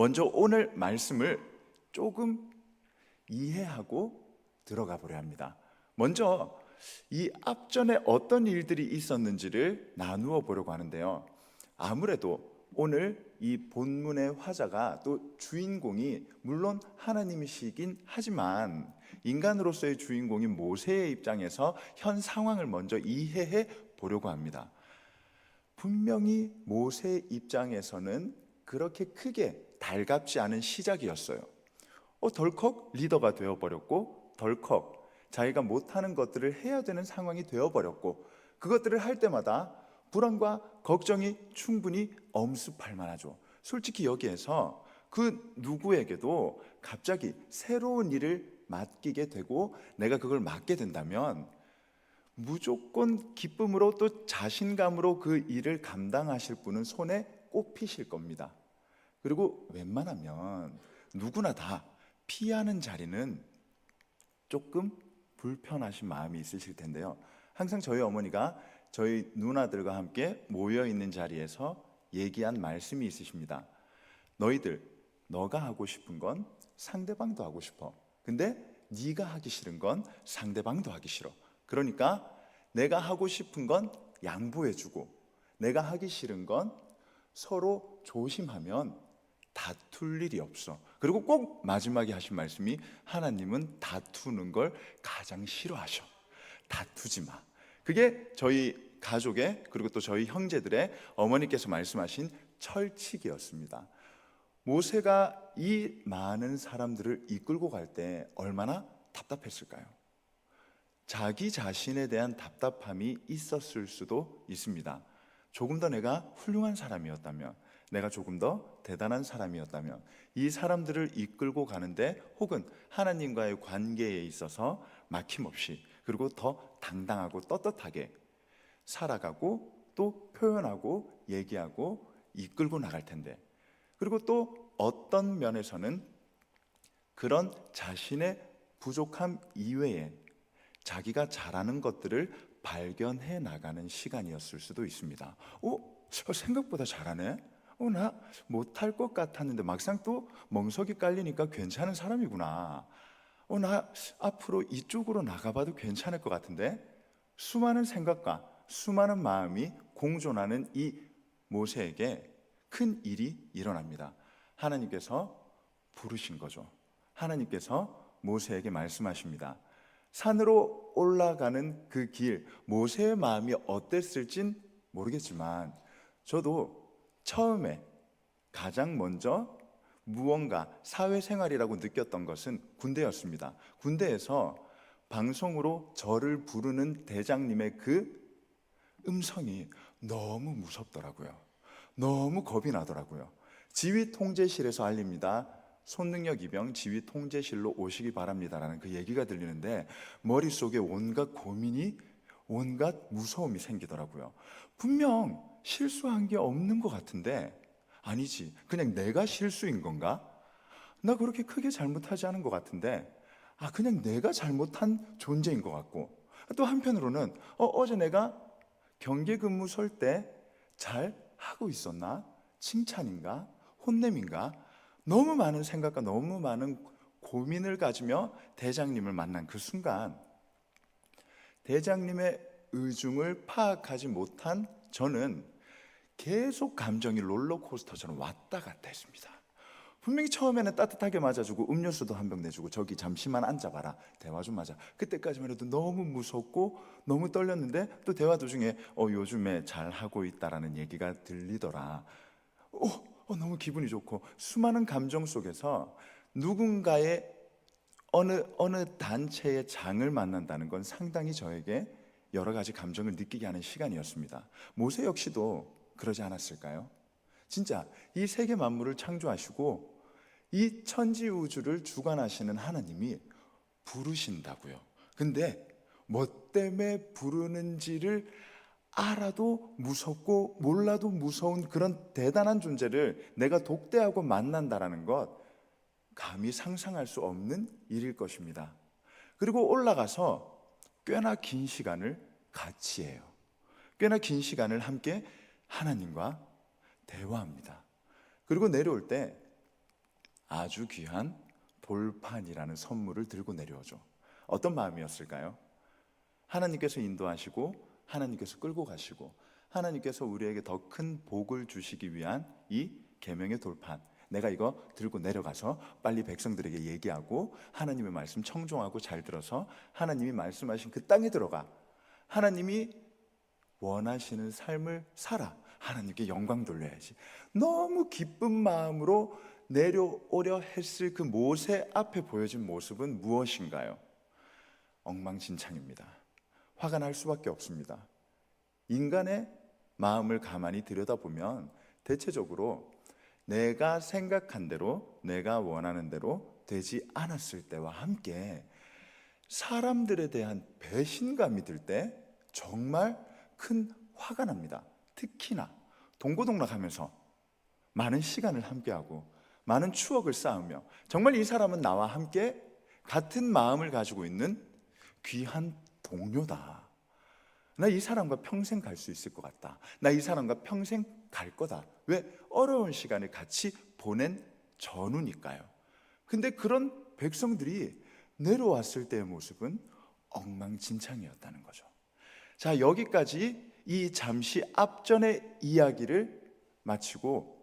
먼저 오늘 말씀을 조금 이해하고 들어가 보려 합니다. 먼저 이 앞전에 어떤 일들이 있었는지를 나누어 보려고 하는데요. 아무래도 오늘 이 본문의 화자가 또 주인공이 물론 하나님이시긴 하지만 인간으로서의 주인공인 모세의 입장에서 현 상황을 먼저 이해해 보려고 합니다. 분명히 모세의 입장에서는 그렇게 크게 달갑지 않은 시작이었어요. 덜컥 리더가 되어버렸고, 덜컥 자기가 못하는 것들을 해야 되는 상황이 되어버렸고, 그것들을 할 때마다 불안과 걱정이 충분히 엄습할 만하죠. 솔직히 여기에서 그 누구에게도 갑자기 새로운 일을 맡기게 되고 내가 그걸 맡게 된다면 무조건 기쁨으로 또 자신감으로 그 일을 감당하실 분은 손에 꼽히실 겁니다. 그리고 웬만하면 누구나 다 피하는 자리는 조금 불편하신 마음이 있으실 텐데요. 항상 저희 어머니가 저희 누나들과 함께 모여있는 자리에서 얘기한 말씀이 있으십니다. 너희들, 너가 하고 싶은 건 상대방도 하고 싶어. 근데 네가 하기 싫은 건 상대방도 하기 싫어. 그러니까 내가 하고 싶은 건 양보해주고 내가 하기 싫은 건 서로 조심하면 다툴 일이 없어. 그리고 꼭 마지막에 하신 말씀이 하나님은 다투는 걸 가장 싫어하셔. 다투지 마. 그게 저희 가족의 그리고 또 저희 형제들의 어머니께서 말씀하신 철칙이었습니다. 모세가 이 많은 사람들을 이끌고 갈 때 얼마나 답답했을까요? 자기 자신에 대한 답답함이 있었을 수도 있습니다. 조금 더 내가 훌륭한 사람이었다면, 내가 조금 더 대단한 사람이었다면 이 사람들을 이끌고 가는데 혹은 하나님과의 관계에 있어서 막힘없이 그리고 더 당당하고 떳떳하게 살아가고 또 표현하고 얘기하고 이끌고 나갈 텐데, 그리고 또 어떤 면에서는 그런 자신의 부족함 이외에 자기가 잘하는 것들을 발견해 나가는 시간이었을 수도 있습니다. 생각보다 잘하네. 나 못할 것 같았는데 막상 또 멍석이 깔리니까 괜찮은 사람이구나. 나 앞으로 이쪽으로 나가봐도 괜찮을 것 같은데. 수많은 생각과 수많은 마음이 공존하는 이 모세에게 큰 일이 일어납니다. 하나님께서 부르신 거죠. 하나님께서 모세에게 말씀하십니다. 산으로 올라가는 그 길, 모세의 마음이 어땠을진 모르겠지만 저도 처음에 가장 먼저 무언가 사회생활이라고 느꼈던 것은 군대였습니다. 군대에서 방송으로 저를 부르는 대장님의 그 음성이 너무 무섭더라고요. 너무 겁이 나더라고요. 지휘 통제실에서 알립니다. 손능력 이병 지휘 통제실로 오시기 바랍니다라는 그 얘기가 들리는데 머릿속에 온갖 고민이, 온갖 무서움이 생기더라고요. 분명 실수한 게 없는 것 같은데 아니지, 그냥 내가 실수인 건가? 나 그렇게 크게 잘못하지 않은 것 같은데 그냥 내가 잘못한 존재인 것 같고, 또 한편으로는 어제 내가 경계 근무 설 때 잘 하고 있었나? 칭찬인가? 혼냄인가? 너무 많은 생각과 너무 많은 고민을 가지며 대장님을 만난 그 순간 대장님의 의중을 파악하지 못한 저는 계속 감정이 롤러코스터처럼 왔다 갔다 했습니다. 분명히 처음에는 따뜻하게 맞아주고 음료수도 한 병 내주고 저기 잠시만 앉아봐라, 대화 좀 하자. 그때까지만 해도 너무 무섭고 너무 떨렸는데 또 대화 도중에 요즘에 잘하고 있다라는 얘기가 들리더라. 너무 기분이 좋고 수많은 감정 속에서 누군가의 어느 단체의 장을 만난다는 건 상당히 저에게 여러 가지 감정을 느끼게 하는 시간이었습니다. 모세 역시도 그러지 않았을까요? 진짜 이 세계 만물을 창조하시고 이 천지우주를 주관하시는 하나님이 부르신다고요. 근데 뭐 때문에 부르는지를 알아도 무섭고 몰라도 무서운 그런 대단한 존재를 내가 독대하고 만난다라는 것, 감히 상상할 수 없는 일일 것입니다. 그리고 올라가서 꽤나 긴 시간을 같이 해요. 꽤나 긴 시간을 함께 하나님과 대화합니다. 그리고 내려올 때 아주 귀한 돌판이라는 선물을 들고 내려오죠. 어떤 마음이었을까요? 하나님께서 인도하시고 하나님께서 끌고 가시고 하나님께서 우리에게 더 큰 복을 주시기 위한 이 계명의 돌판, 내가 이거 들고 내려가서 빨리 백성들에게 얘기하고 하나님의 말씀 청종하고 잘 들어서 하나님이 말씀하신 그 땅에 들어가 하나님이 원하시는 삶을 살아, 하나님께 영광 돌려야지. 너무 기쁜 마음으로 내려오려 했을 그 모세 앞에 보여진 모습은 무엇인가요? 엉망진창입니다. 화가 날 수밖에 없습니다. 인간의 마음을 가만히 들여다보면 대체적으로 내가 생각한 대로, 내가 원하는 대로 되지 않았을 때와 함께 사람들에 대한 배신감이 들 때 정말 큰 화가 납니다. 특히나 동고동락하면서 많은 시간을 함께하고 많은 추억을 쌓으며 정말 이 사람은 나와 함께 같은 마음을 가지고 있는 귀한 동료다. 나 이 사람과 평생 갈 수 있을 것 같다. 나 이 사람과 평생 갈 거다. 왜? 어려운 시간을 같이 보낸 전우니까요. 근데 그런 백성들이 내려왔을 때의 모습은 엉망진창이었다는 거죠. 자, 여기까지 이 잠시 앞전의 이야기를 마치고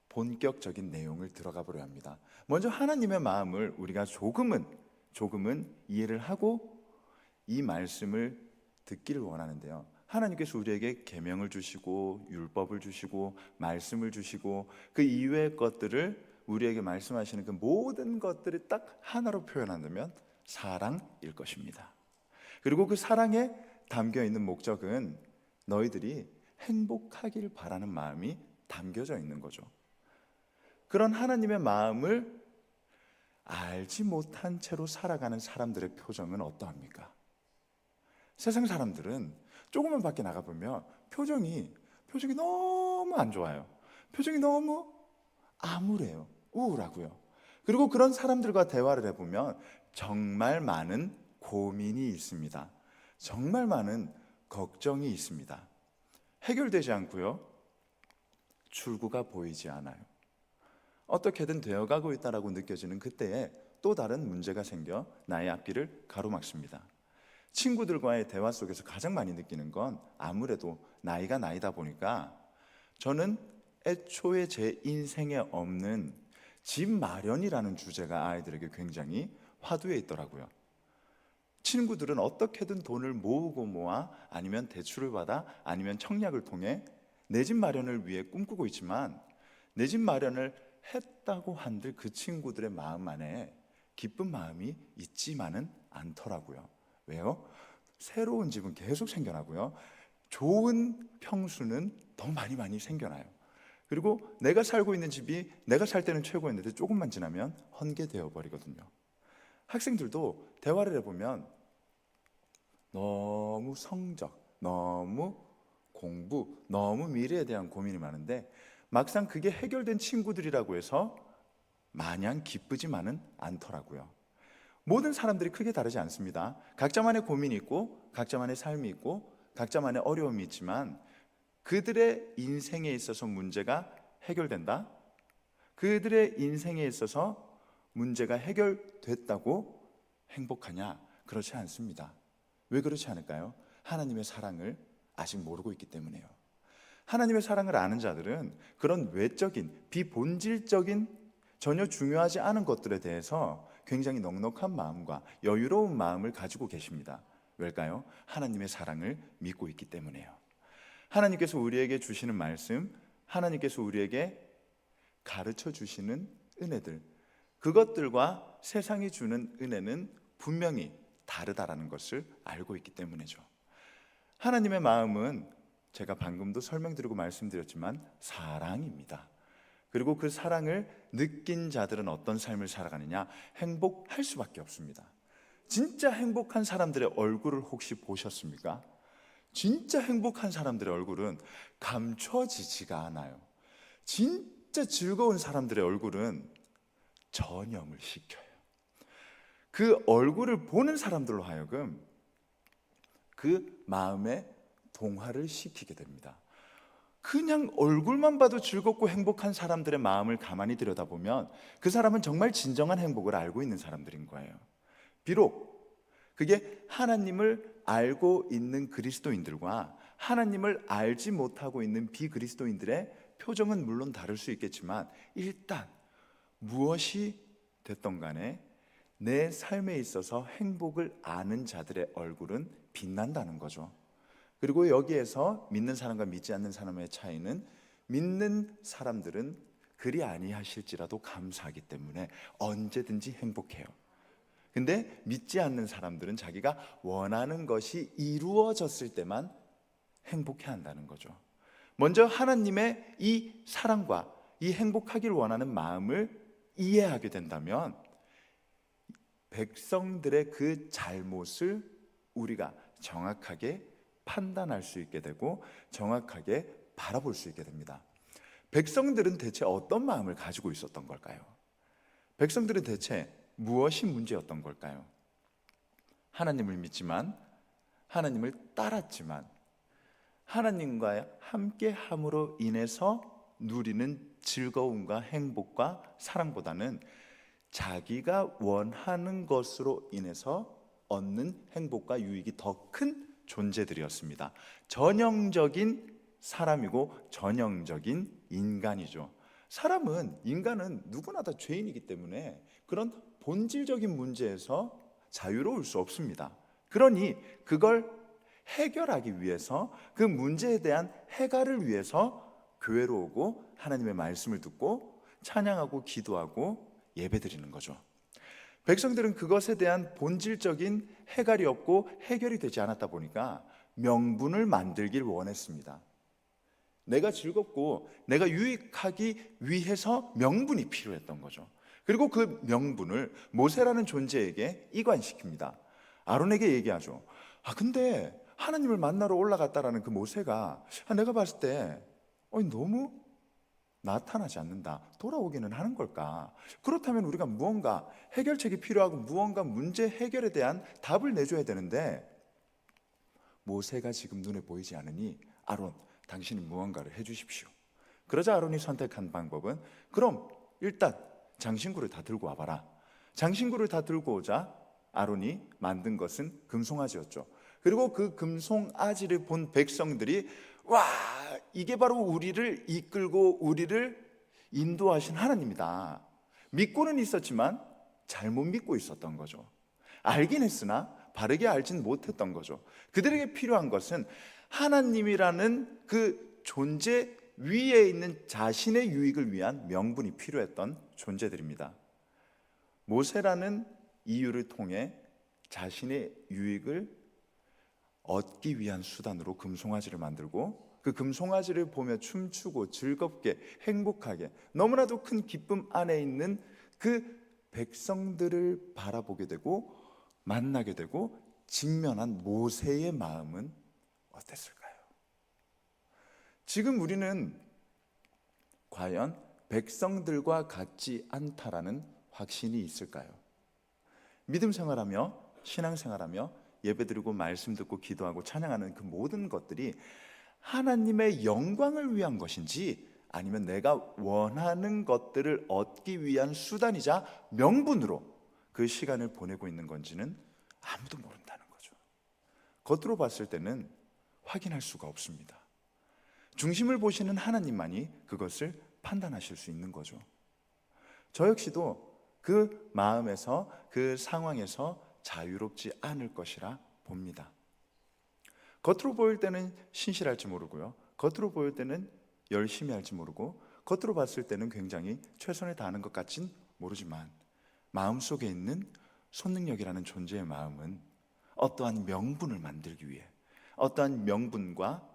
본격적인 내용을 들어가 보려 합니다. 먼저 하나님의 마음을 우리가 조금은 이해를 하고 이 말씀을 듣기를 원하는데요. 하나님께서 우리에게 계명을 주시고 율법을 주시고 말씀을 주시고 그 이외의 것들을 우리에게 말씀하시는 그 모든 것들을 딱 하나로 표현한다면 사랑일 것입니다. 그리고 그 사랑에 담겨 있는 목적은 너희들이 행복하길 바라는 마음이 담겨져 있는 거죠. 그런 하나님의 마음을 알지 못한 채로 살아가는 사람들의 표정은 어떠합니까? 세상 사람들은 조금만 밖에 나가보면 표정이 너무 안 좋아요. 표정이 너무 암울해요. 우울하고요. 그리고 그런 사람들과 대화를 해보면 정말 많은 고민이 있습니다. 정말 많은 걱정이 있습니다. 해결되지 않고요. 출구가 보이지 않아요. 어떻게든 되어가고 있다라고 느껴지는 그때에 또 다른 문제가 생겨 나의 앞길을 가로막습니다. 친구들과의 대화 속에서 가장 많이 느끼는 건 아무래도 나이가 나이다 보니까 저는 애초에 제 인생에 없는 집 마련이라는 주제가 아이들에게 굉장히 화두에 있더라고요. 친구들은 어떻게든 돈을 모으고 모아 아니면 대출을 받아 아니면 청약을 통해 내 집 마련을 위해 꿈꾸고 있지만 내 집 마련을 했다고 한들 그 친구들의 마음 안에 기쁜 마음이 있지만은 않더라고요. 왜요? 새로운 집은 계속 생겨나고요. 좋은 평수는 더 많이 생겨나요. 그리고 내가 살고 있는 집이 내가 살 때는 최고였는데 조금만 지나면 헌개되어 버리거든요. 학생들도 대화를 해보면 너무 성적, 너무 공부, 너무 미래에 대한 고민이 많은데 막상 그게 해결된 친구들이라고 해서 마냥 기쁘지만은 않더라고요. 모든 사람들이 크게 다르지 않습니다. 각자만의 고민이 있고 각자만의 삶이 있고 각자만의 어려움이 있지만 그들의 인생에 있어서 문제가 해결된다? 그들의 인생에 있어서 문제가 해결됐다고 행복하냐? 그렇지 않습니다. 왜 그렇지 않을까요? 하나님의 사랑을 아직 모르고 있기 때문에요. 하나님의 사랑을 아는 자들은 그런 외적인, 비본질적인 전혀 중요하지 않은 것들에 대해서 굉장히 넉넉한 마음과 여유로운 마음을 가지고 계십니다. 왜일까요? 하나님의 사랑을 믿고 있기 때문에요. 하나님께서 우리에게 주시는 말씀, 하나님께서 우리에게 가르쳐 주시는 은혜들, 그것들과 세상이 주는 은혜는 분명히 다르다라는 것을 알고 있기 때문이죠. 하나님의 마음은 제가 방금도 설명드리고 말씀드렸지만 사랑입니다. 그리고 그 사랑을 느낀 자들은 어떤 삶을 살아가느냐? 행복할 수밖에 없습니다. 진짜 행복한 사람들의 얼굴을 혹시 보셨습니까? 진짜 행복한 사람들의 얼굴은 감춰지지가 않아요. 진짜 즐거운 사람들의 얼굴은 전염을 시켜요. 그 얼굴을 보는 사람들로 하여금 그 마음에 동화를 시키게 됩니다. 그냥 얼굴만 봐도 즐겁고 행복한 사람들의 마음을 가만히 들여다보면 그 사람은 정말 진정한 행복을 알고 있는 사람들인 거예요. 비록 그게 하나님을 알고 있는 그리스도인들과 하나님을 알지 못하고 있는 비그리스도인들의 표정은 물론 다를 수 있겠지만, 일단 무엇이 됐던 간에 내 삶에 있어서 행복을 아는 자들의 얼굴은 빛난다는 거죠. 그리고 여기에서 믿는 사람과 믿지 않는 사람의 차이는, 믿는 사람들은 그리 아니하실지라도 감사하기 때문에 언제든지 행복해요. 근데 믿지 않는 사람들은 자기가 원하는 것이 이루어졌을 때만 행복해한다는 거죠. 먼저 하나님의 이 사랑과 이 행복하길 원하는 마음을 이해하게 된다면 백성들의 그 잘못을 우리가 정확하게 판단할 수 있게 되고 정확하게 바라볼 수 있게 됩니다. 백성들은 대체 어떤 마음을 가지고 있었던 걸까요? 백성들은 대체 무엇이 문제였던 걸까요? 하나님을 믿지만, 하나님을 따랐지만, 하나님과 함께 함으로 인해서 누리는 즐거움과 행복과 사랑보다는 자기가 원하는 것으로 인해서 얻는 행복과 유익이 더 큰 존재들이었습니다. 전형적인 사람이고 전형적인 인간이죠. 인간은 누구나 다 죄인이기 때문에 그런 본질적인 문제에서 자유로울 수 없습니다. 그러니 그걸 해결하기 위해서, 그 문제에 대한 해결을 위해서 교회로 오고 하나님의 말씀을 듣고 찬양하고 기도하고 예배드리는 거죠. 백성들은 그것에 대한 본질적인 해결이 없고 해결이 되지 않았다 보니까 명분을 만들길 원했습니다. 내가 즐겁고 내가 유익하기 위해서 명분이 필요했던 거죠. 그리고 그 명분을 모세라는 존재에게 이관시킵니다. 아론에게 얘기하죠. 근데 하나님을 만나러 올라갔다라는 그 모세가 내가 봤을 때 너무 나타나지 않는다. 돌아오기는 하는 걸까? 그렇다면 우리가 무언가 해결책이 필요하고 무언가 문제 해결에 대한 답을 내줘야 되는데 모세가 지금 눈에 보이지 않으니 아론, 당신이 무언가를 해주십시오. 그러자 아론이 선택한 방법은, 그럼 일단 장신구를 다 들고 와봐라. 장신구를 다 들고 오자 아론이 만든 것은 금송아지였죠. 그리고 그 금송아지를 본 백성들이, 와, 이게 바로 우리를 이끌고 우리를 인도하신 하나님이다. 믿고는 있었지만 잘못 믿고 있었던 거죠. 알긴 했으나 바르게 알진 못했던 거죠. 그들에게 필요한 것은 하나님이라는 그 존재 위에 있는 자신의 유익을 위한 명분이 필요했던 존재들입니다. 모세라는 이유를 통해 자신의 유익을 얻기 위한 수단으로 금송아지를 만들고, 그 금송아지를 보며 춤추고 즐겁게 행복하게 너무나도 큰 기쁨 안에 있는 그 백성들을 바라보게 되고 만나게 되고 직면한 모세의 마음은 어땠을까요? 지금 우리는 과연 백성들과 같지 않다라는 확신이 있을까요? 믿음 생활하며 신앙생활하며 예배드리고 말씀 듣고 기도하고 찬양하는 그 모든 것들이 하나님의 영광을 위한 것인지, 아니면 내가 원하는 것들을 얻기 위한 수단이자 명분으로 그 시간을 보내고 있는 건지는 아무도 모른다는 거죠. 겉으로 봤을 때는 확인할 수가 없습니다. 중심을 보시는 하나님만이 그것을 판단하실 수 있는 거죠. 저 역시도 그 마음에서, 그 상황에서 자유롭지 않을 것이라 봅니다. 겉으로 보일 때는 신실할지 모르고요, 겉으로 보일 때는 열심히 할지 모르고, 겉으로 봤을 때는 굉장히 최선을 다하는 것 같진 모르지만 마음속에 있는 손능력이라는 존재의 마음은 어떠한 명분을 만들기 위해, 어떠한 명분과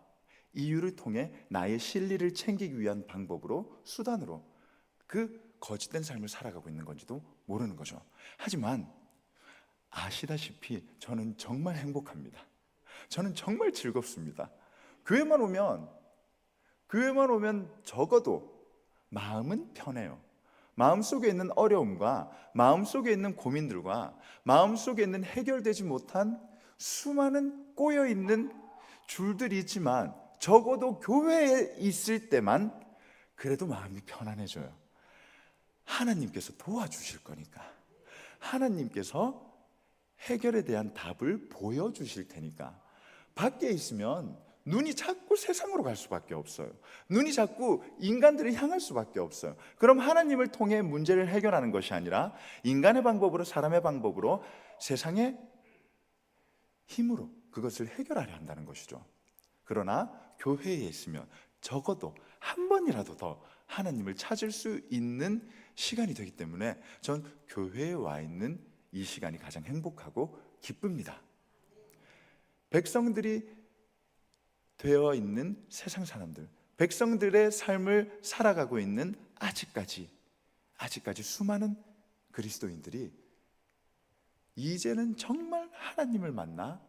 이유를 통해 나의 실리를 챙기기 위한 방법으로, 수단으로 그 거짓된 삶을 살아가고 있는 건지도 모르는 거죠. 하지만 아시다시피 저는 정말 행복합니다. 저는 정말 즐겁습니다. 교회만 오면 적어도 마음은 편해요. 마음속에 있는 어려움과 마음속에 있는 고민들과 마음속에 있는 해결되지 못한 수많은 꼬여있는 줄들이 있지만 적어도 교회에 있을 때만 그래도 마음이 편안해져요. 하나님께서 도와주실 거니까, 하나님께서 해결에 대한 답을 보여주실 테니까. 밖에 있으면 눈이 자꾸 세상으로 갈 수밖에 없어요. 눈이 자꾸 인간들을 향할 수밖에 없어요. 그럼 하나님을 통해 문제를 해결하는 것이 아니라 인간의 방법으로, 사람의 방법으로, 세상의 힘으로 그것을 해결하려 한다는 것이죠. 그러나 교회에 있으면 적어도 한 번이라도 더 하나님을 찾을 수 있는 시간이 되기 때문에 전 교회에 와 있는 이 시간이 가장 행복하고 기쁩니다. 백성들이 되어 있는 세상 사람들, 백성들의 삶을 살아가고 있는 아직까지 수많은 그리스도인들이 이제는 정말 하나님을 만나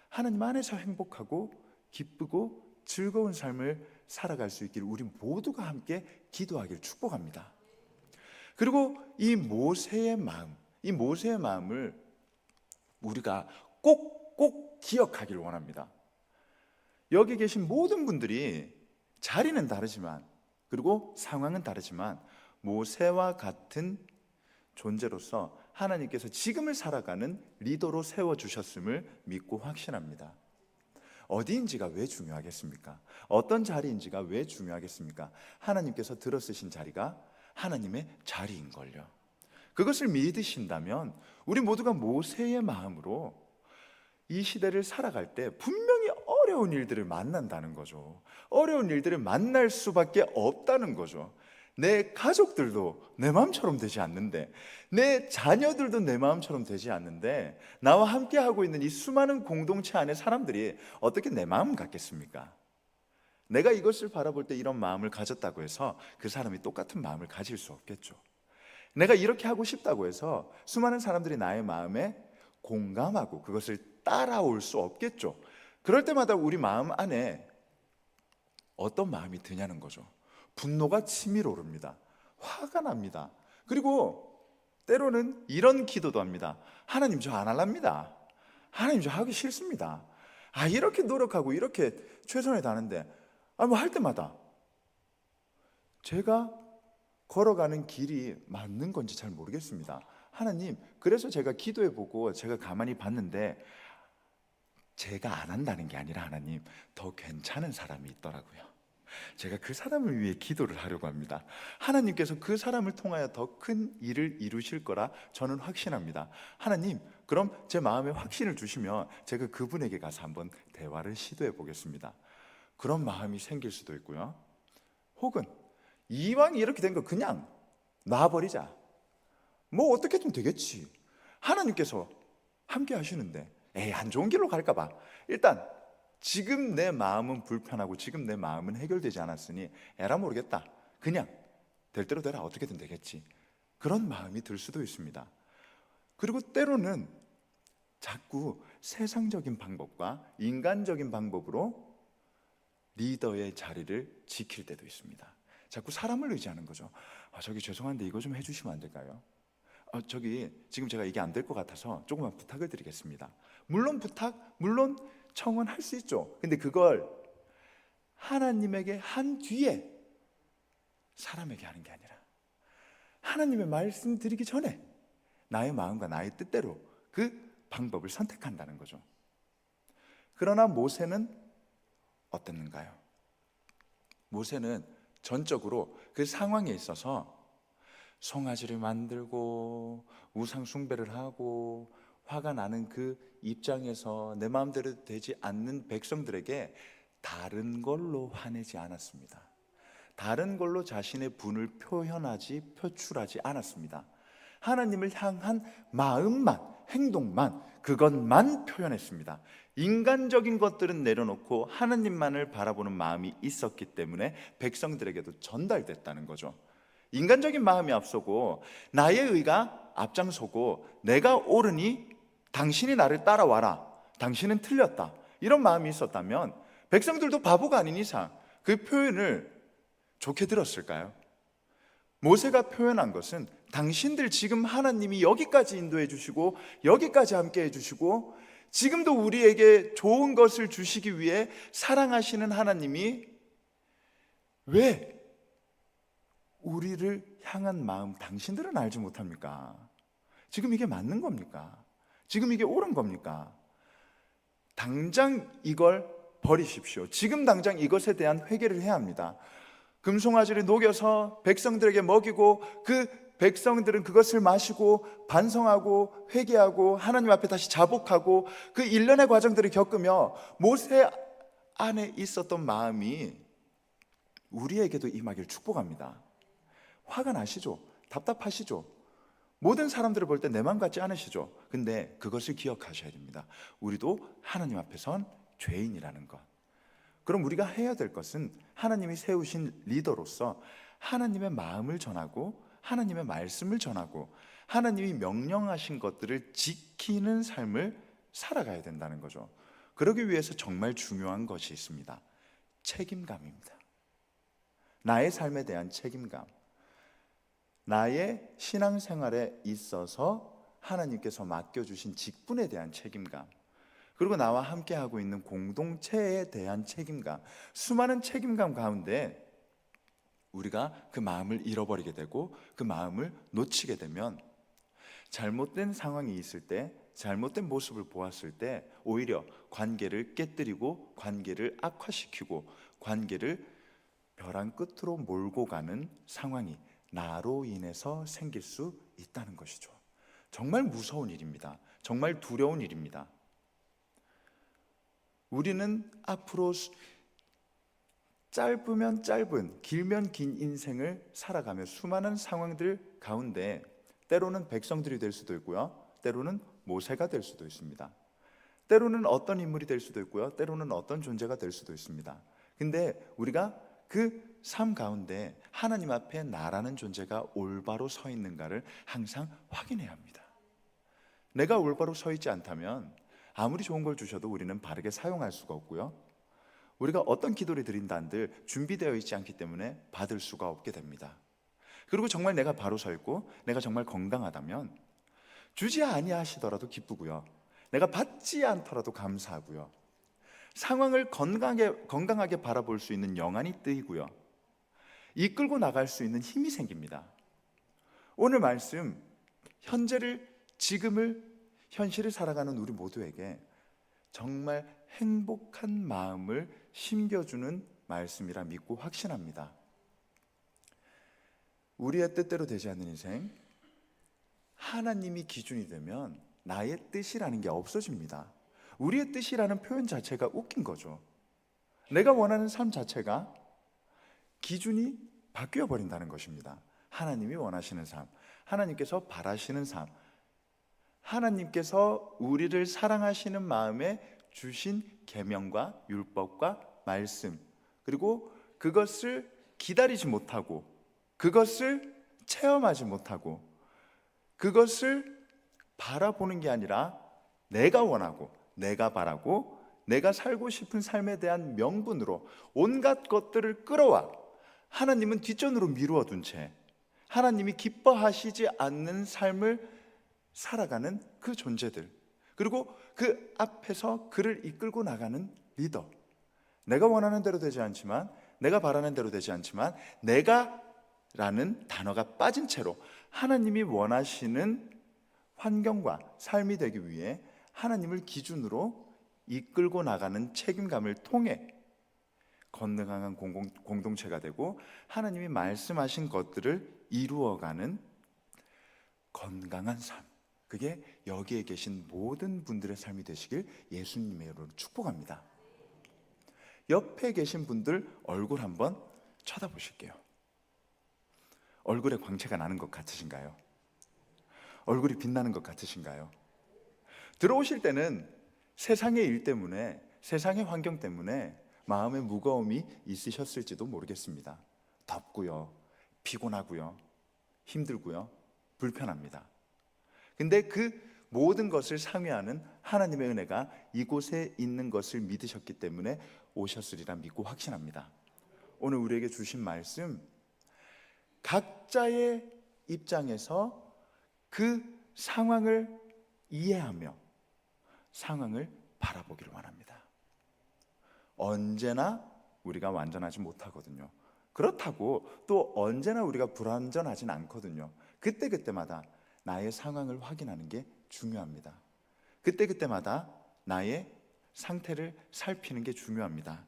하나님 안에서 행복하고 기쁘고 즐거운 삶을 살아갈 수 있기를 우리 모두가 함께 기도하기를 축복합니다. 그리고 이 모세의 마음을 우리가 꼭 기억하기를 원합니다. 여기 계신 모든 분들이 자리는 다르지만, 그리고 상황은 다르지만 모세와 같은 존재로서 하나님께서 지금을 살아가는 리더로 세워주셨음을 믿고 확신합니다. 어디인지가 왜 중요하겠습니까? 어떤 자리인지가 왜 중요하겠습니까? 하나님께서 들어쓰신 자리가 하나님의 자리인걸요. 그것을 믿으신다면 우리 모두가 모세의 마음으로 이 시대를 살아갈 때 분명히 어려운 일들을 만난다는 거죠. 어려운 일들을 만날 수밖에 없다는 거죠. 내 가족들도 내 마음처럼 되지 않는데, 내 자녀들도 내 마음처럼 되지 않는데, 나와 함께 하고 있는 이 수많은 공동체 안의 사람들이 어떻게 내 마음 같겠습니까? 내가 이것을 바라볼 때 이런 마음을 가졌다고 해서 그 사람이 똑같은 마음을 가질 수 없겠죠. 내가 이렇게 하고 싶다고 해서 수많은 사람들이 나의 마음에 공감하고 그것을 따라올 수 없겠죠. 그럴 때마다 우리 마음 안에 어떤 마음이 드냐는 거죠. 분노가 치밀어 오릅니다. 화가 납니다. 그리고 때로는 이런 기도도 합니다. 하나님, 저 안 할랍니다. 하나님, 저 하기 싫습니다. 이렇게 노력하고 이렇게 최선을 다하는데 뭐 할 때마다 제가 걸어가는 길이 맞는 건지 잘 모르겠습니다. 하나님, 그래서 제가 기도해보고 제가 가만히 봤는데 제가 안 한다는 게 아니라 하나님, 더 괜찮은 사람이 있더라고요. 제가 그 사람을 위해 기도를 하려고 합니다. 하나님께서 그 사람을 통하여 더 큰 일을 이루실 거라 저는 확신합니다. 하나님, 그럼 제 마음에 확신을 주시면 제가 그분에게 가서 한번 대화를 시도해 보겠습니다. 그런 마음이 생길 수도 있고요. 혹은 이왕 이렇게 된 거 그냥 놔버리자. 뭐 어떻게든 되겠지. 하나님께서 함께 하시는데 안 좋은 길로 갈까 봐 일단 지금 내 마음은 불편하고 지금 내 마음은 해결되지 않았으니 에라 모르겠다. 그냥 될 대로 되라. 어떻게든 되겠지. 그런 마음이 들 수도 있습니다. 그리고 때로는 자꾸 세상적인 방법과 인간적인 방법으로 리더의 자리를 지킬 때도 있습니다. 자꾸 사람을 의지하는 거죠. 저기 죄송한데 이거 좀 해주시면 안 될까요? 저기 지금 제가 이게 안 될 것 같아서 조금만 부탁을 드리겠습니다. 물론 물론 청원할 수 있죠. 근데 그걸 하나님에게 한 뒤에 사람에게 하는 게 아니라 하나님의 말씀 드리기 전에 나의 마음과 나의 뜻대로 그 방법을 선택한다는 거죠. 그러나 모세는 어땠는가요? 모세는 전적으로 그 상황에 있어서 송아지를 만들고 우상 숭배를 하고 화가 나는 그 입장에서 내 마음대로 되지 않는 백성들에게 다른 걸로 화내지 않았습니다. 다른 걸로 자신의 분을 표출하지 않았습니다. 하나님을 향한 마음만, 행동만, 그것만 표현했습니다. 인간적인 것들은 내려놓고 하나님만을 바라보는 마음이 있었기 때문에 백성들에게도 전달됐다는 거죠. 인간적인 마음이 앞서고 나의 의가 앞장서고 내가 옳으니 당신이 나를 따라와라, 당신은 틀렸다, 이런 마음이 있었다면 백성들도 바보가 아닌 이상 그 표현을 좋게 들었을까요? 모세가 표현한 것은 당신들 지금 하나님이 여기까지 인도해 주시고 여기까지 함께 해 주시고 지금도 우리에게 좋은 것을 주시기 위해 사랑하시는 하나님이 왜 우리를 향한 마음 당신들은 알지 못합니까? 지금 이게 맞는 겁니까? 지금 이게 옳은 겁니까? 당장 이걸 버리십시오. 지금 당장 이것에 대한 회개를 해야 합니다. 금송아지를 녹여서 백성들에게 먹이고 그 백성들은 그것을 마시고 반성하고 회개하고 하나님 앞에 다시 자복하고 그 일련의 과정들을 겪으며 모세 안에 있었던 마음이 우리에게도 임하기를 축복합니다. 화가 나시죠? 답답하시죠? 모든 사람들을 볼 때 내 맘 같지 않으시죠? 근데 그것을 기억하셔야 됩니다. 우리도 하나님 앞에선 죄인이라는 것. 그럼 우리가 해야 될 것은 하나님이 세우신 리더로서 하나님의 마음을 전하고 하나님의 말씀을 전하고 하나님이 명령하신 것들을 지키는 삶을 살아가야 된다는 거죠. 그러기 위해서 정말 중요한 것이 있습니다. 책임감입니다. 나의 삶에 대한 책임감, 나의 신앙생활에 있어서 하나님께서 맡겨주신 직분에 대한 책임감, 그리고 나와 함께하고 있는 공동체에 대한 책임감, 수많은 책임감 가운데 우리가 그 마음을 잃어버리게 되고 그 마음을 놓치게 되면 잘못된 상황이 있을 때, 잘못된 모습을 보았을 때 오히려 관계를 깨뜨리고 관계를 악화시키고 관계를 벼랑 끝으로 몰고 가는 상황이 나로 인해서 생길 수 있다는 것이죠. 정말 무서운 일입니다. 정말 두려운 일입니다. 우리는 앞으로 짧으면 짧은, 길면 긴 인생을 살아가며 수많은 상황들 가운데 때로는 백성들이 될 수도 있고요, 때로는 모세가 될 수도 있습니다. 때로는 어떤 인물이 될 수도 있고요, 때로는 어떤 존재가 될 수도 있습니다. 근데 우리가 그 삶 가운데 하나님 앞에 나라는 존재가 올바로 서 있는가를 항상 확인해야 합니다. 내가 올바로 서 있지 않다면 아무리 좋은 걸 주셔도 우리는 바르게 사용할 수가 없고요, 우리가 어떤 기도를 드린다 한들 준비되어 있지 않기 때문에 받을 수가 없게 됩니다. 그리고 정말 내가 바로 서 있고 내가 정말 건강하다면 주지 아니하시더라도 기쁘고요, 내가 받지 않더라도 감사하고요, 상황을 건강하게 바라볼 수 있는 영안이 뜨이고요, 이끌고 나갈 수 있는 힘이 생깁니다. 오늘 말씀, 현재를, 지금을, 현실을 살아가는 우리 모두에게 정말 행복한 마음을 심겨주는 말씀이라 믿고 확신합니다. 우리의 뜻대로 되지 않는 인생, 하나님이 기준이 되면 나의 뜻이라는 게 없어집니다. 우리의 뜻이라는 표현 자체가 웃긴 거죠. 내가 원하는 삶 자체가 기준이 바뀌어 버린다는 것입니다. 하나님이 원하시는 삶, 하나님께서 바라시는 삶, 하나님께서 우리를 사랑하시는 마음에 주신 계명과 율법과 말씀, 그리고 그것을 기다리지 못하고 그것을 체험하지 못하고 그것을 바라보는 게 아니라 내가 원하고 내가 바라고 내가 살고 싶은 삶에 대한 명분으로 온갖 것들을 끌어와 하나님은 뒷전으로 미루어 둔 채 하나님이 기뻐하시지 않는 삶을 살아가는 그 존재들, 그리고 그 앞에서 그를 이끌고 나가는 리더, 내가 원하는 대로 되지 않지만, 내가 바라는 대로 되지 않지만 내가라는 단어가 빠진 채로 하나님이 원하시는 환경과 삶이 되기 위해 하나님을 기준으로 이끌고 나가는 책임감을 통해 건강한 공동체가 되고 하나님이 말씀하신 것들을 이루어가는 건강한 삶, 그게 여기에 계신 모든 분들의 삶이 되시길 예수님의 이름으로 축복합니다. 옆에 계신 분들 얼굴 한번 쳐다보실게요. 얼굴에 광채가 나는 것 같으신가요? 얼굴이 빛나는 것 같으신가요? 들어오실 때는 세상의 일 때문에, 세상의 환경 때문에 마음의 무거움이 있으셨을지도 모르겠습니다. 덥고요, 피곤하고요, 힘들고요, 불편합니다. 근데 그 모든 것을 상회하는 하나님의 은혜가 이곳에 있는 것을 믿으셨기 때문에 오셨으리라 믿고 확신합니다. 오늘 우리에게 주신 말씀, 각자의 입장에서 그 상황을 이해하며 상황을 바라보기를 원합니다. 언제나 우리가 완전하지 못하거든요. 그렇다고 또 언제나 우리가 불완전하진 않거든요. 그때그때마다 나의 상황을 확인하는 게 중요합니다. 그때그때마다 나의 상태를 살피는 게 중요합니다.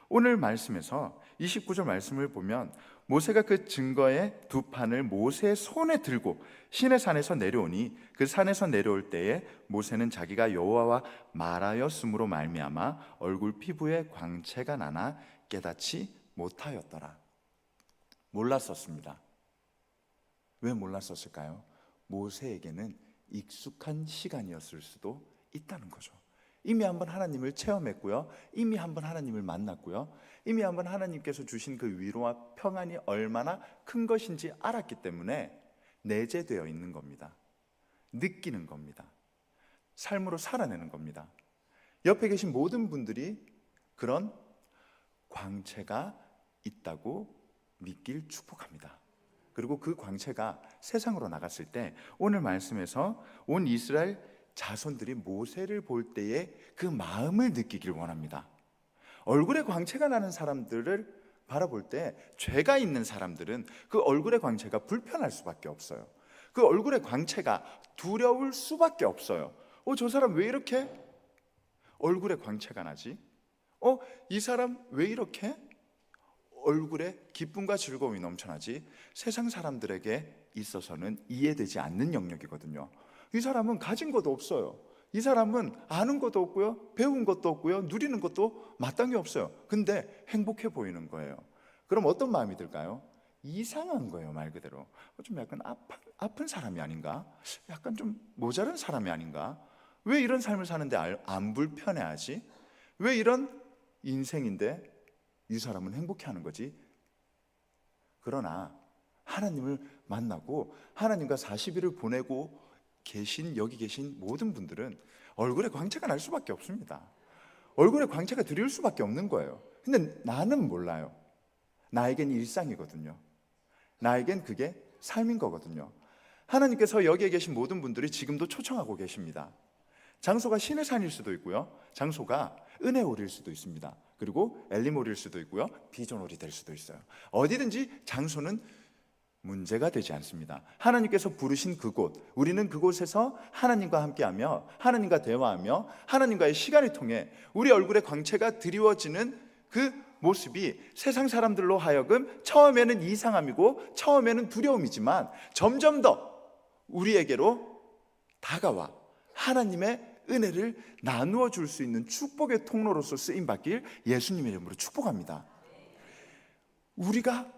오늘 말씀에서 29절 말씀을 보면 모세가 그 증거의 두 판을 모세의 손에 들고 시내산에서 내려오니 그 산에서 내려올 때에 모세는 자기가 여호와와 말하였으므로 말미암아 얼굴 피부에 광채가 나나 깨닫지 못하였더라. 몰랐었습니다. 왜 몰랐었을까요? 모세에게는 익숙한 시간이었을 수도 있다는 거죠. 이미 한번 하나님을 체험했고요, 이미 한번 하나님을 만났고요, 이미 한번 하나님께서 주신 그 위로와 평안이 얼마나 큰 것인지 알았기 때문에 내재되어 있는 겁니다. 느끼는 겁니다. 삶으로 살아내는 겁니다. 옆에 계신 모든 분들이 그런 광채가 있다고 믿길 축복합니다. 그리고 그 광채가 세상으로 나갔을 때 오늘 말씀에서 온 이스라엘 자손들이 모세를 볼 때의 그 마음을 느끼길 원합니다. 얼굴에 광채가 나는 사람들을 바라볼 때 죄가 있는 사람들은 그 얼굴의 광채가 불편할 수밖에 없어요. 그 얼굴의 광채가 두려울 수밖에 없어요. 저 사람 왜 이렇게 얼굴에 광채가 나지? 이 사람 왜 이렇게 얼굴에 기쁨과 즐거움이 넘쳐나지? 세상 사람들에게 있어서는 이해되지 않는 영역이거든요. 이 사람은 가진 것도 없어요. 이 사람은 아는 것도 없고요, 배운 것도 없고요, 누리는 것도 마땅히 없어요. 근데 행복해 보이는 거예요. 그럼 어떤 마음이 들까요? 이상한 거예요. 말 그대로 좀 약간 아픈 사람이 아닌가? 약간 좀 모자란 사람이 아닌가? 왜 이런 삶을 사는데 안 불편해하지? 왜 이런 인생인데 이 사람은 행복해하는 거지? 그러나 하나님을 만나고 하나님과 40일을 보내고 여기 계신 모든 분들은 얼굴에 광채가 날 수밖에 없습니다. 얼굴에 광채가 드릴 수밖에 없는 거예요. 근데 나는 몰라요. 나에겐 일상이거든요. 나에겐 그게 삶인 거거든요. 하나님께서 여기에 계신 모든 분들이 지금도 초청하고 계십니다. 장소가 시내산일 수도 있고요, 장소가 은혜올일 수도 있습니다. 그리고 엘리몰일 수도 있고요, 비전홀이 될 수도 있어요. 어디든지 장소는 문제가 되지 않습니다. 하나님께서 부르신 그곳, 우리는 그곳에서 하나님과 함께하며 하나님과 대화하며 하나님과의 시간을 통해 우리 얼굴에 광채가 드리워지는 그 모습이 세상 사람들로 하여금 처음에는 이상함이고 처음에는 두려움이지만 점점 더 우리에게로 다가와 하나님의 은혜를 나누어 줄 수 있는 축복의 통로로서 쓰임받길 예수님의 이름으로 축복합니다. 우리가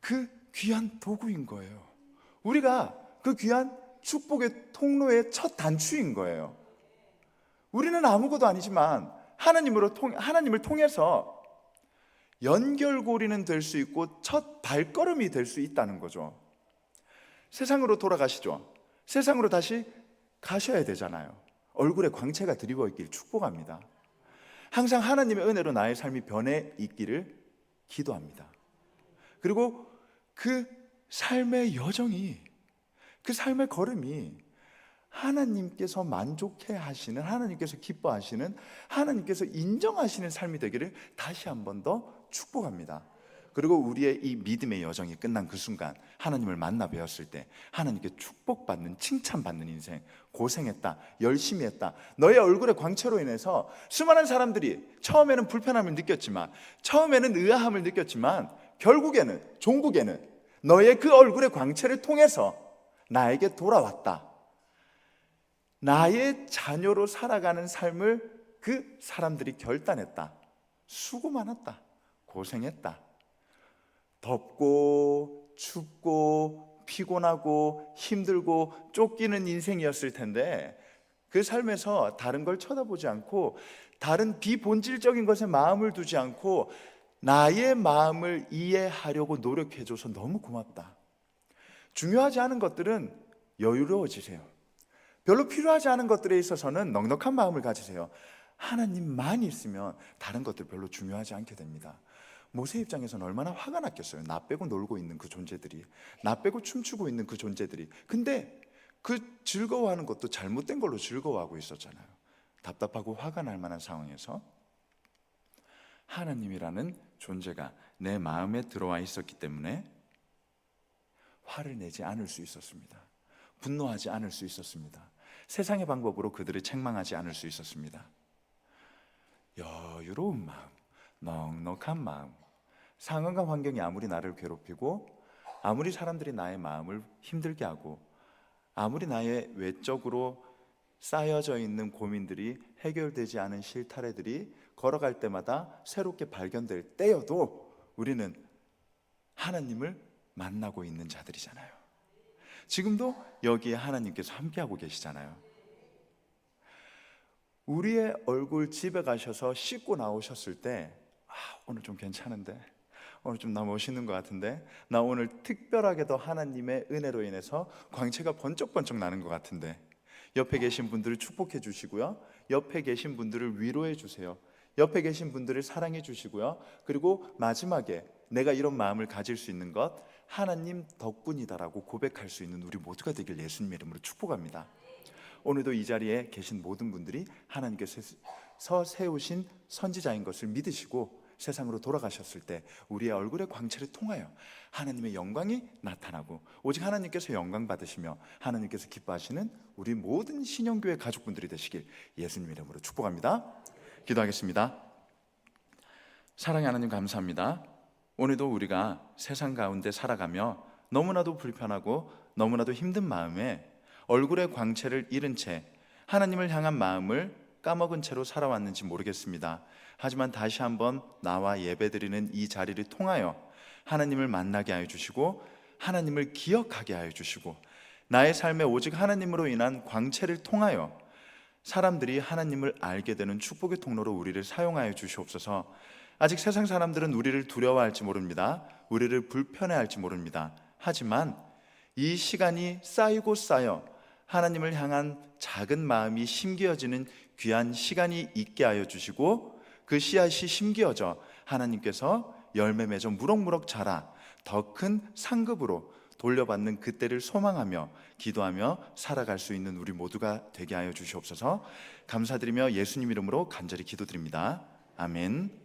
그 귀한 도구인 거예요. 우리가 그 귀한 축복의 통로의 첫 단추인 거예요. 우리는 아무것도 아니지만 하나님을 통해서 연결고리는 될 수 있고 첫 발걸음이 될 수 있다는 거죠. 세상으로 돌아가시죠. 세상으로 다시 가셔야 되잖아요. 얼굴에 광채가 드리워 있길 축복합니다. 항상 하나님의 은혜로 나의 삶이 변해 있기를 기도합니다. 그리고 그 삶의 여정이, 그 삶의 걸음이 하나님께서 만족해 하시는, 하나님께서 기뻐하시는, 하나님께서 인정하시는 삶이 되기를 다시 한 번 더 축복합니다. 그리고 우리의 이 믿음의 여정이 끝난 그 순간 하나님을 만나 뵈었을 때 하나님께 축복받는, 칭찬받는 인생, 고생했다, 열심히 했다, 너의 얼굴의 광채로 인해서 수많은 사람들이 처음에는 불편함을 느꼈지만, 처음에는 의아함을 느꼈지만 결국에는, 종국에는 너의 그 얼굴의 광채를 통해서 나에게 돌아왔다, 나의 자녀로 살아가는 삶을 그 사람들이 결단했다, 수고 많았다, 고생했다, 덥고 춥고 피곤하고 힘들고 쫓기는 인생이었을 텐데 그 삶에서 다른 걸 쳐다보지 않고 다른 비본질적인 것에 마음을 두지 않고 나의 마음을 이해하려고 노력해줘서 너무 고맙다. 중요하지 않은 것들은 여유로워지세요. 별로 필요하지 않은 것들에 있어서는 넉넉한 마음을 가지세요. 하나님만 있으면 다른 것들 별로 중요하지 않게 됩니다. 모세 입장에서는 얼마나 화가 났겠어요. 나 빼고 놀고 있는 그 존재들이, 나 빼고 춤추고 있는 그 존재들이. 근데 그 즐거워하는 것도 잘못된 걸로 즐거워하고 있었잖아요. 답답하고 화가 날 만한 상황에서 하나님이라는 존재가 내 마음에 들어와 있었기 때문에 화를 내지 않을 수 있었습니다. 분노하지 않을 수 있었습니다. 세상의 방법으로 그들을 책망하지 않을 수 있었습니다. 여유로운 마음, 넉넉한 마음, 상황과 환경이 아무리 나를 괴롭히고 아무리 사람들이 나의 마음을 힘들게 하고 아무리 나의 외적으로 쌓여져 있는 고민들이 해결되지 않은 실타래들이 걸어갈 때마다 새롭게 발견될 때여도 우리는 하나님을 만나고 있는 자들이잖아요. 지금도 여기에 하나님께서 함께하고 계시잖아요. 우리의 얼굴 집에 가셔서 씻고 나오셨을 때 오늘 좀 괜찮은데, 오늘 좀 나 멋있는 것 같은데, 나 오늘 특별하게도 하나님의 은혜로 인해서 광채가 번쩍번쩍 나는 것 같은데, 옆에 계신 분들을 축복해 주시고요, 옆에 계신 분들을 위로해 주세요. 옆에 계신 분들을 사랑해 주시고요, 그리고 마지막에 내가 이런 마음을 가질 수 있는 것 하나님 덕분이다라고 고백할 수 있는 우리 모두가 되길 예수님의 이름으로 축복합니다. 오늘도 이 자리에 계신 모든 분들이 하나님께서 세우신 선지자인 것을 믿으시고 세상으로 돌아가셨을 때 우리의 얼굴의 광채를 통하여 하나님의 영광이 나타나고 오직 하나님께서 영광 받으시며 하나님께서 기뻐하시는 우리 모든 신영교회 가족분들이 되시길 예수님 이름으로 축복합니다. 기도하겠습니다. 사랑의 하나님, 감사합니다. 오늘도 우리가 세상 가운데 살아가며 너무나도 불편하고 너무나도 힘든 마음에 얼굴의 광채를 잃은 채 하나님을 향한 마음을 까먹은 채로 살아왔는지 모르겠습니다. 하지만 다시 한번 나와 예배드리는 이 자리를 통하여 하나님을 만나게 하여 주시고 하나님을 기억하게 하여 주시고 나의 삶에 오직 하나님으로 인한 광채를 통하여 사람들이 하나님을 알게 되는 축복의 통로로 우리를 사용하여 주시옵소서. 아직 세상 사람들은 우리를 두려워할지 모릅니다. 우리를 불편해할지 모릅니다. 하지만 이 시간이 쌓이고 쌓여 하나님을 향한 작은 마음이 심겨지는 귀한 시간이 있게 하여 주시고 그 씨앗이 심겨져 하나님께서 열매 맺어 무럭무럭 자라 더 큰 상급으로 돌려받는 그때를 소망하며 기도하며 살아갈 수 있는 우리 모두가 되게 하여 주시옵소서. 감사드리며 예수님 이름으로 간절히 기도드립니다. 아멘.